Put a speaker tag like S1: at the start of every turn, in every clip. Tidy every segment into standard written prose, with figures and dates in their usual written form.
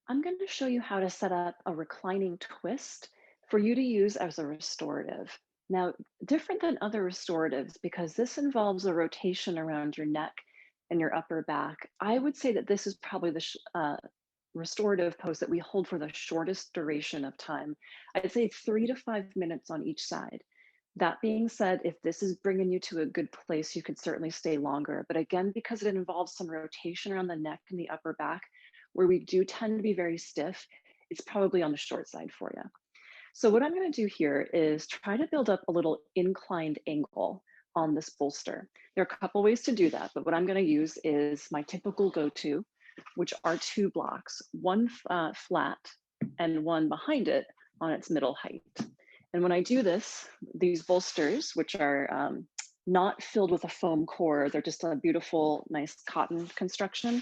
S1: I'm going to show you how to set up a reclining twist for you to use as a restorative. Now, different than other restoratives, because this involves a rotation around your neck and your upper back, I would say that this is probably the restorative pose that we hold for the shortest duration of time. I'd say 3 to 5 minutes on each side. That being said, if this is bringing you to a good place, you could certainly stay longer. But again, because it involves some rotation around the neck and the upper back, where we do tend to be very stiff, it's probably on the short side for you. So what I'm going to do here is try to build up a little inclined angle on this bolster. There are a couple ways to do that, but what I'm going to use is my typical go-to, which are two blocks, one flat and one behind it on its middle height. And when I do this, these bolsters, which are not filled with a foam core, they're just a beautiful, nice cotton construction.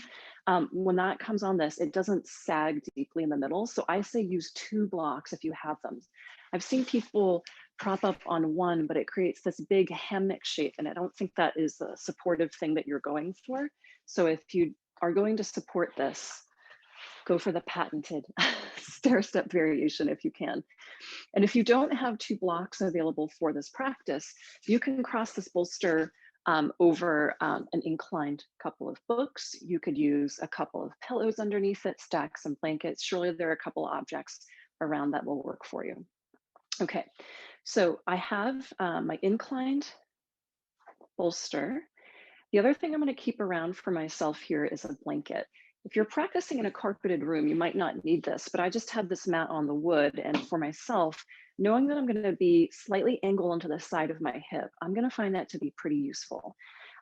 S1: When that comes on this, it doesn't sag deeply in the middle. So I say use two blocks if you have them. I've seen people prop up on one, but it creates this big hammock shape. And I don't think that is a supportive thing that you're going for. So if you are going to support this, go for the patented stair step variation if you can. And if you don't have two blocks available for this practice, you can cross this bolster over an inclined couple of books. You could use a couple of pillows underneath it, stack some blankets. Surely there are a couple of objects around that will work for you. Okay, so I have my inclined bolster. The other thing I'm going to keep around for myself here is a blanket. If you're practicing in a carpeted room, you might not need this, but I just have this mat on the wood. And for myself, knowing that I'm going to be slightly angled onto the side of my hip, I'm going to find that to be pretty useful.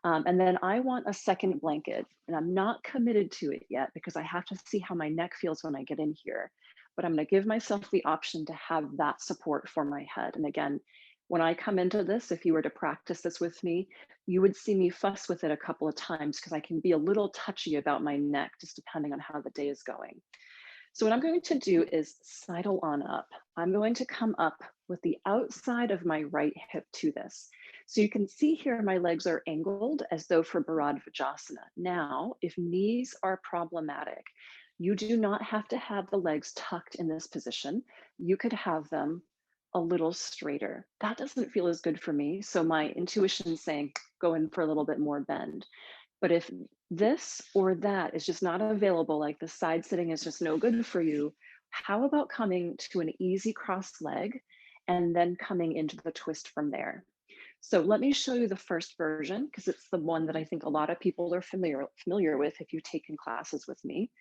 S1: And then I want a second blanket, and I'm not committed to it yet because I have to see how my neck feels when I get in here. But I'm going to give myself the option to have that support for my head. And again, when I come into this, if you were to practice this with me, you would see me fuss with it a couple of times because I can be a little touchy about my neck, just depending on how the day is going. So what I'm going to do is sidle on up. I'm going to come up with the outside of my right hip to this. So you can see here my legs are angled as though for Bharadvajasana. Now, if knees are problematic, you do not have to have the legs tucked in this position. You could have them a little straighter. That doesn't feel as good for me. So my intuition is saying, go in for a little bit more bend. But if this or that is just not available, like the side sitting is just no good for you, how about coming to an easy cross leg and then coming into the twist from there? So let me show you the first version because it's the one that I think a lot of people are familiar with if you've taken classes with me.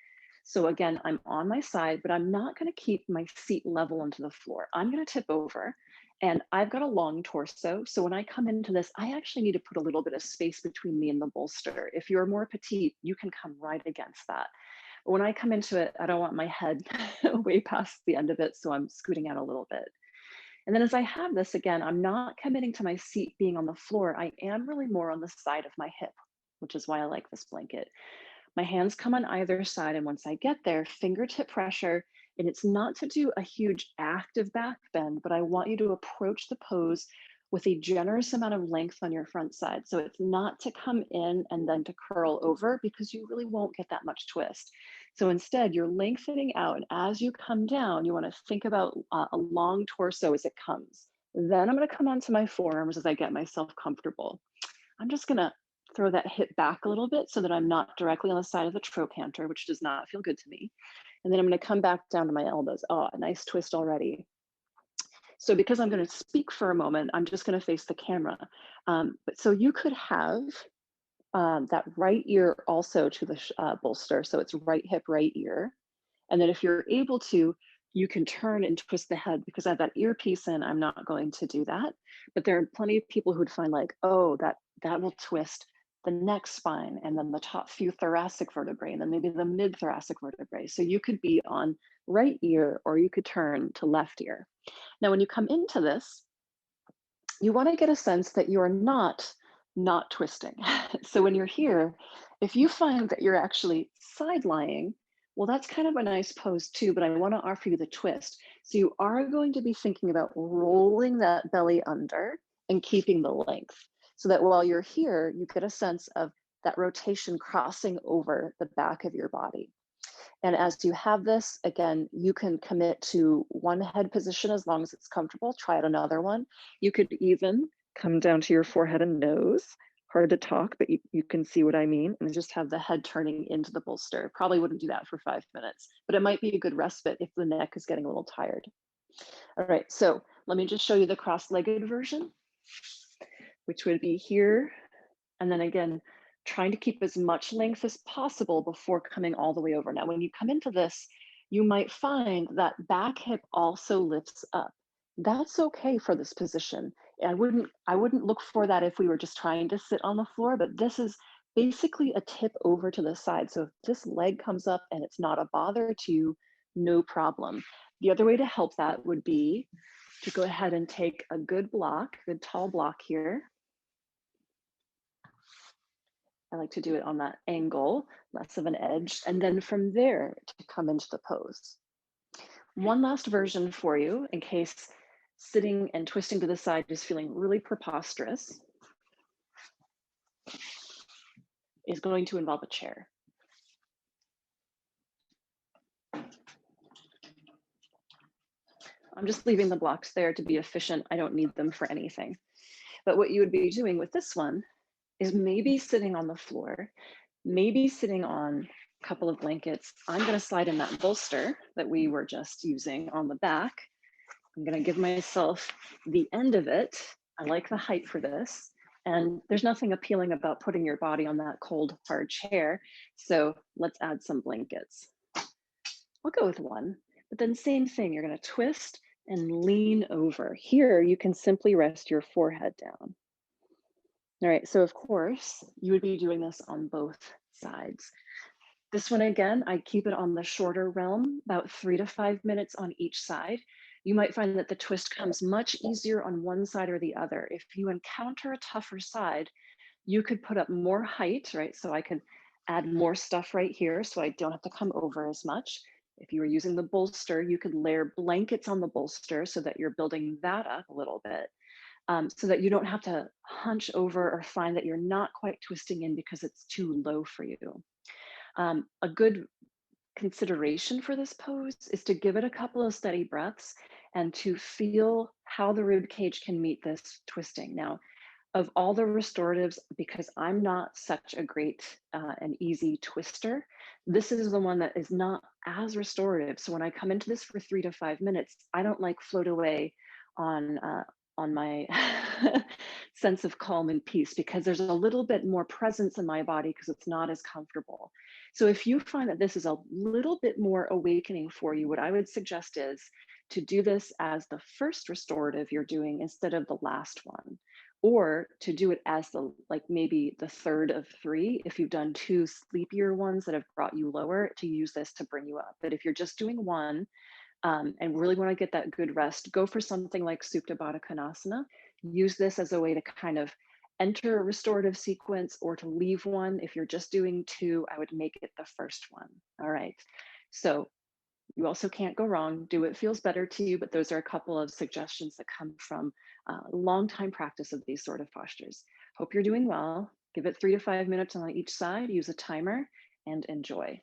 S1: So again, I'm on my side, but I'm not going to keep my seat level into the floor. I'm going to tip over, and I've got a long torso. So when I come into this, I actually need to put a little bit of space between me and the bolster. If you're more petite, you can come right against that. But when I come into it, I don't want my head way past the end of it. So I'm scooting out a little bit. And then as I have this again, I'm not committing to my seat being on the floor. I am really more on the side of my hip, which is why I like this blanket. My hands come on either side, and once I get there, fingertip pressure, and it's not to do a huge active back bend, but I want you to approach the pose with a generous amount of length on your front side. So it's not to come in and then to curl over because you really won't get that much twist. So instead, you're lengthening out, and as you come down, you want to think about a long torso as it comes. Then I'm going to come onto my forearms as I get myself comfortable. I'm just going to throw that hip back a little bit so that I'm not directly on the side of the trochanter, which does not feel good to me. And then I'm going to come back down to my elbows. Oh, a nice twist already. So because I'm going to speak for a moment, I'm just going to face the camera. But so you could have that right ear also to the bolster. So it's right hip, right ear. And then if you're able to, you can turn and twist the head. Because I have that earpiece in, I'm not going to do that. But there are plenty of people who'd find like, oh, that will twist the neck spine and then the top few thoracic vertebrae and then maybe the mid thoracic vertebrae. So you could be on right ear or you could turn to left ear. Now, when you come into this, you want to get a sense that you're not twisting. So when you're here, if you find that you're actually side lying, well, that's kind of a nice pose too, but I want to offer you the twist. So you are going to be thinking about rolling that belly under and keeping the length so that while you're here, you get a sense of that rotation crossing over the back of your body. And as you have this, again, you can commit to one head position as long as it's comfortable. Try out another one. You could even come down to your forehead and nose. Hard to talk, but you can see what I mean. And just have the head turning into the bolster. Probably wouldn't do that for 5 minutes, but it might be a good respite if the neck is getting a little tired. All right, so let me just show you the cross-legged version, which would be here. And then again, trying to keep as much length as possible before coming all the way over. Now, when you come into this, you might find that back hip also lifts up. That's okay for this position. I wouldn't look for that if we were just trying to sit on the floor, but this is basically a tip over to the side. So if this leg comes up and it's not a bother to you, no problem. The other way to help that would be to go ahead and take a good block, good tall block here. I like to do it on that angle, less of an edge, and then from there to come into the pose. One last version for you in case sitting and twisting to the side is feeling really preposterous is going to involve a chair. I'm just leaving the blocks there to be efficient. I don't need them for anything. But what you would be doing with this one is maybe sitting on the floor, maybe sitting on a couple of blankets. I'm going to slide in that bolster that we were just using on the back. I'm going to give myself the end of it. I like the height for this. And there's nothing appealing about putting your body on that cold, hard chair. So let's add some blankets. I'll go with one, but then same thing. You're going to twist and lean over. Here, you can simply rest your forehead down. All right, so of course, you would be doing this on both sides. This one, again, I keep it on the shorter realm, about 3 to 5 minutes on each side. You might find that the twist comes much easier on one side or the other. If you encounter a tougher side, you could put up more height, right? So I could add more stuff right here so I don't have to come over as much. If you were using the bolster, you could layer blankets on the bolster so that you're building that up a little bit. So that you don't have to hunch over or find that you're not quite twisting in because it's too low for you. A good consideration for this pose is to give it a couple of steady breaths and to feel how the rib cage can meet this twisting. Now, of all the restoratives, because I'm not such a great and easy twister, this is the one that is not as restorative. So when I come into this for 3 to 5 minutes, I don't like float away on my sense of calm and peace because there's a little bit more presence in my body because it's not as comfortable. So if you find that this is a little bit more awakening for you, what I would suggest is to do this as the first restorative you're doing instead of the last one, or to do it as the like maybe the third of 3 if you've done 2 sleepier ones that have brought you lower, to use this to bring you up. But if you're just doing one, and really want to get that good rest, go for something like Supta Baddha Konasana. Use this as a way to kind of enter a restorative sequence or to leave one. If you're just doing 2, I would make it the first one. All right. So you also can't go wrong. Do what feels better to you, but those are a couple of suggestions that come from long time practice of these sort of postures. Hope you're doing well. Give it 3 to 5 minutes on each side, use a timer, and enjoy.